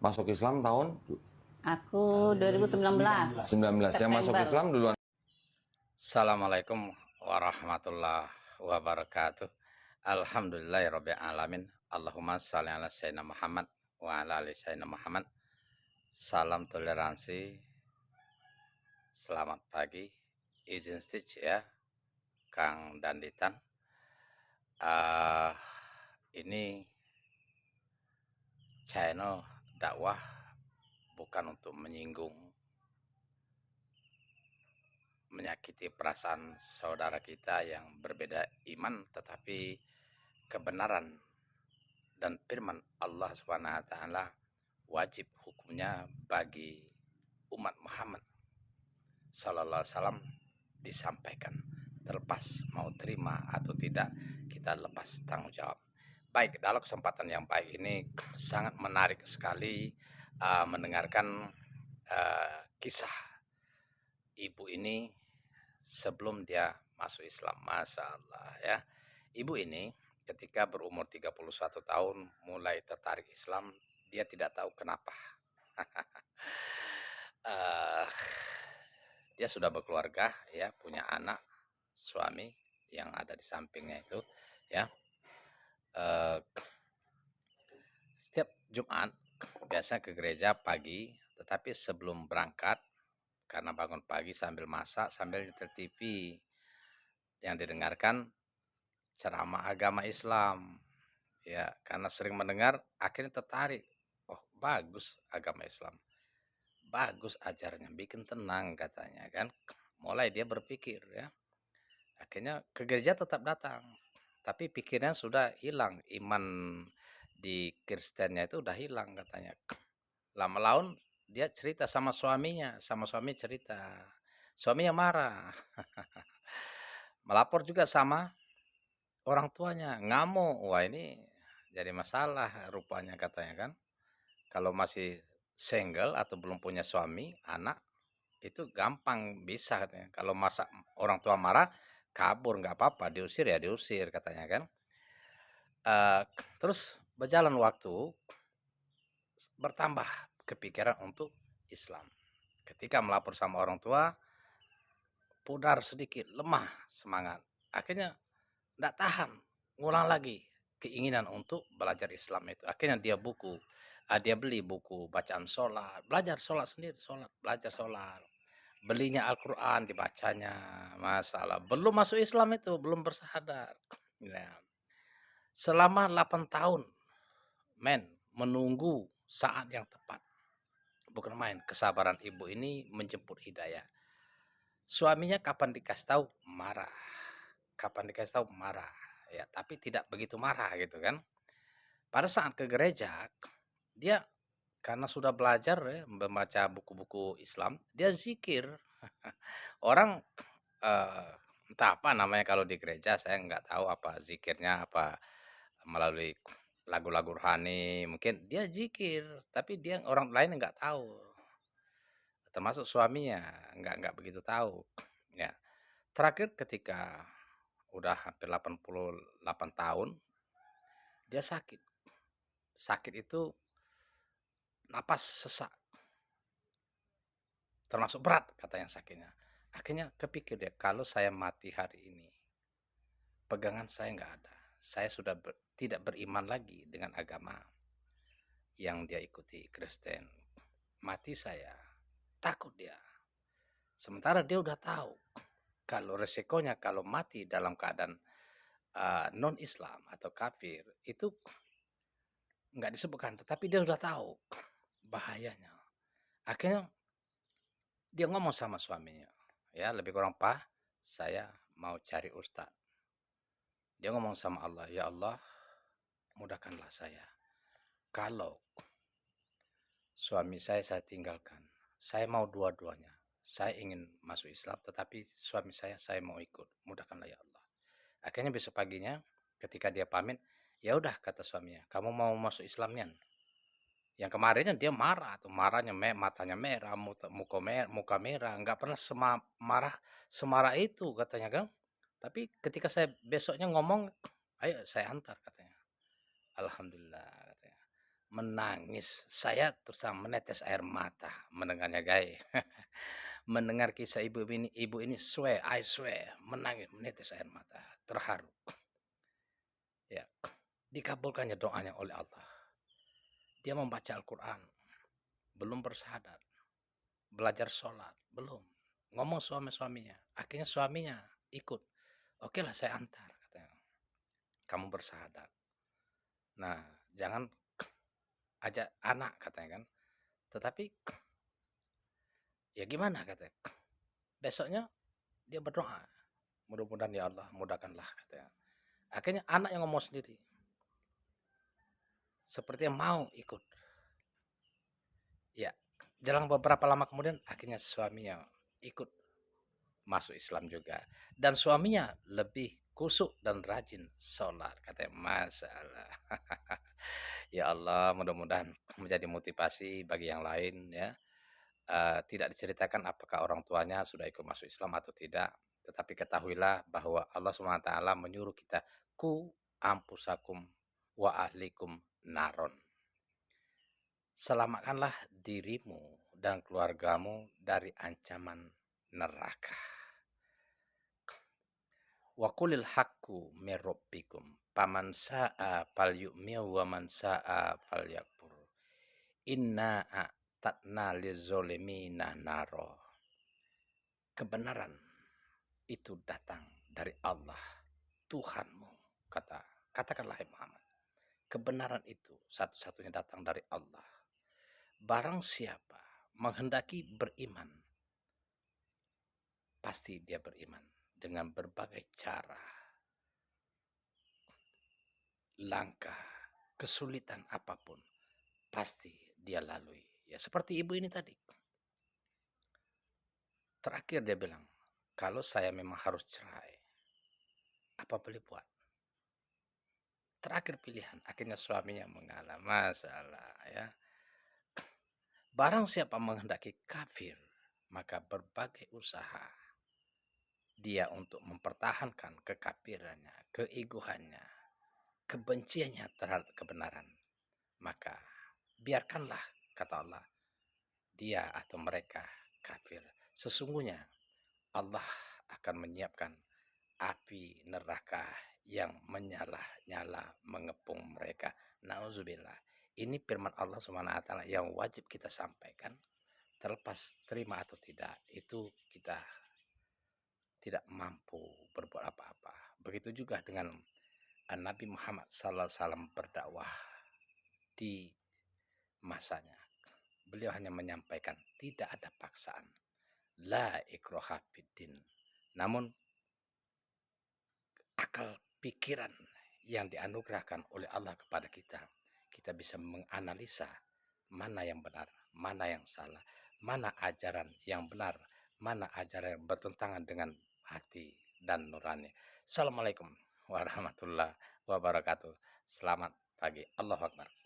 Masuk Islam tahun Aku 2019 19. Yang masuk September. Islam duluan. Assalamualaikum warahmatullahi wabarakatuh. Alhamdulillahirrabbilalamin. Allahumma sholli ala sayyidina Muhammad wa ala ali sayyidina Muhammad. Salam toleransi. Selamat pagi. Izin stitch ya, Kang Danditan. Ini channel dakwah bukan untuk menyakiti perasaan saudara kita yang berbeda iman, tetapi kebenaran dan firman Allah SWT wajib hukumnya bagi umat Muhammad Sallallahu Alaihi Wasallam disampaikan, terlepas mau terima atau tidak, kita lepas tanggung jawab. Baik, dalam kesempatan yang baik ini sangat menarik sekali mendengarkan kisah ibu ini sebelum dia masuk Islam. Masya Allah ya. Ibu ini ketika berumur 31 tahun mulai tertarik Islam. Dia tidak tahu kenapa. Dia sudah berkeluarga ya, punya anak, suami yang ada di sampingnya itu ya. Setiap Jumat biasa ke gereja pagi, tetapi sebelum berangkat, karena bangun pagi sambil masak, sambil nyetel TV, yang didengarkan ceramah agama Islam ya. Karena sering mendengar, akhirnya tertarik. Oh, bagus agama Islam, bagus ajarnya, bikin tenang katanya kan. Mulai dia berpikir ya, akhirnya ke gereja tetap datang, tapi pikirnya sudah hilang, iman di Kristennya itu udah hilang katanya. Lama laun dia cerita sama suaminya, suami cerita, suaminya marah. Melapor juga sama orang tuanya, ngamuk. Wah, ini jadi masalah rupanya katanya kan. Kalau masih single atau belum punya suami, anak, itu gampang bisa katanya. Kalau masa orang tua marah, kabur nggak apa-apa, diusir ya diusir katanya kan. Terus berjalan waktu, bertambah kepikiran untuk Islam. Ketika melapor sama orang tua, pudar sedikit, lemah semangat. Akhirnya tidak tahan, ngulang lagi keinginan untuk belajar Islam itu. Akhirnya dia beli buku bacaan sholat, belajar sholat sendiri, belajar sholat. Belinya Al-Quran, dibacanya. Masalah belum masuk Islam itu, belum bersahadat ya. Selama 8 tahun menunggu saat yang tepat. Bukan main, kesabaran ibu ini menjemput hidayah. Suaminya kapan dikasih tahu marah, ya, tapi tidak begitu marah gitu kan. Pada saat ke gereja, dia karena sudah belajar ya, membaca buku-buku Islam, dia zikir. Orang entah apa namanya kalau di gereja, saya nggak tahu apa zikirnya, apa melalui lagu-lagu rohani, mungkin dia zikir, tapi dia orang lain nggak tahu, termasuk suaminya nggak begitu tahu ya. Terakhir ketika udah hampir 88 tahun, dia sakit itu napas sesak, termasuk berat katanya sakitnya. Akhirnya kepikir dia, kalau saya mati hari ini, pegangan saya nggak ada, saya sudah tidak beriman lagi dengan agama yang dia ikuti, Kristen. Mati saya, takut dia. Sementara dia udah tahu kalau resikonya kalau mati dalam keadaan non Islam atau kafir itu nggak disebutkan, tetapi dia udah tahu bahayanya. Akhirnya dia ngomong sama suaminya, ya lebih kurang, Pak, saya mau cari ustadz. Dia ngomong sama Allah, ya Allah, mudahkanlah saya. Kalau suami saya tinggalkan, saya mau dua-duanya. Saya ingin masuk Islam, tetapi suami saya mau ikut. Mudahkanlah ya Allah. Akhirnya besok paginya, ketika dia pamit, ya udah kata suaminya, kamu mau masuk Islamnya? Yang kemarinnya dia marah, tuh marahnya matanya merah, muka merah, nggak pernah semarah itu katanya kan. Tapi ketika saya besoknya ngomong, ayo saya antar katanya. Alhamdulillah katanya. menangis. Saya terus terang menetes air mata mendengarnya, guys. Mendengar kisah ibu ini swear, I swear, menangis, menetes air mata, terharu. Ya, dikabulkannya doanya oleh Allah. Dia membaca Al-Quran, belum bersyahadat, belajar sholat, belum. Ngomong suaminya, akhirnya suaminya ikut. Oke lah, saya antar, katanya. Kamu bersyahadat. Nah, jangan ajak anak, katanya kan. Tetapi ya gimana, katanya. Besoknya dia berdoa, mudah-mudahan ya Allah mudahkanlah, katanya. Akhirnya anak yang ngomong sendiri, sepertinya mau ikut. Ya, jalan beberapa lama kemudian akhirnya suaminya ikut masuk Islam juga, dan suaminya lebih kusuk dan rajin sholat, katanya. Masalah. Ya Allah, mudah-mudahan menjadi motivasi bagi yang lain, ya. Tidak diceritakan apakah orang tuanya sudah ikut masuk Islam atau tidak, tetapi ketahuilah bahwa Allah SWT menyuruh kita, ku ampusakum wa ahlikum naron. Selamatkanlah dirimu dan keluargamu dari ancaman neraka. Wa qulil haqqu mir rabbikum paman sa'a falyu'min wa man sa'a falyakfur. Inna a'tadna lizolimina naro. Kebenaran itu datang dari Allah Tuhanmu, katakanlah hai Muhammad. Kebenaran itu satu-satunya datang dari Allah. Barang siapa menghendaki beriman, pasti dia beriman dengan berbagai cara, langkah, kesulitan apapun, pasti dia lalui. Ya seperti ibu ini tadi. Terakhir dia bilang, kalau saya memang harus cerai, apa boleh buat? Terakhir pilihan, akhirnya suaminya mengalah. Masalah, ya. Barang siapa menghendaki kafir, maka berbagai usaha dia untuk mempertahankan kekafirannya, keegoannya, kebenciannya terhadap kebenaran, maka biarkanlah, kata Allah, dia atau mereka kafir. Sesungguhnya Allah akan menyiapkan api neraka yang menyala-nyala mengepung mereka. Nauzubillah. Ini firman Allah SWT yang wajib kita sampaikan. Terlepas terima atau tidak, itu kita tidak mampu berbuat apa-apa. Begitu juga dengan Nabi Muhammad SAW berdakwah di masanya. Beliau hanya menyampaikan, tidak ada paksaan. La ikraha fiddin. Namun akal pikiran yang dianugerahkan oleh Allah kepada kita, kita bisa menganalisa mana yang benar, mana yang salah, mana ajaran yang benar, mana ajaran yang bertentangan dengan hati dan nurani. Assalamualaikum warahmatullahi wabarakatuh. Selamat pagi. Allahu Akbar.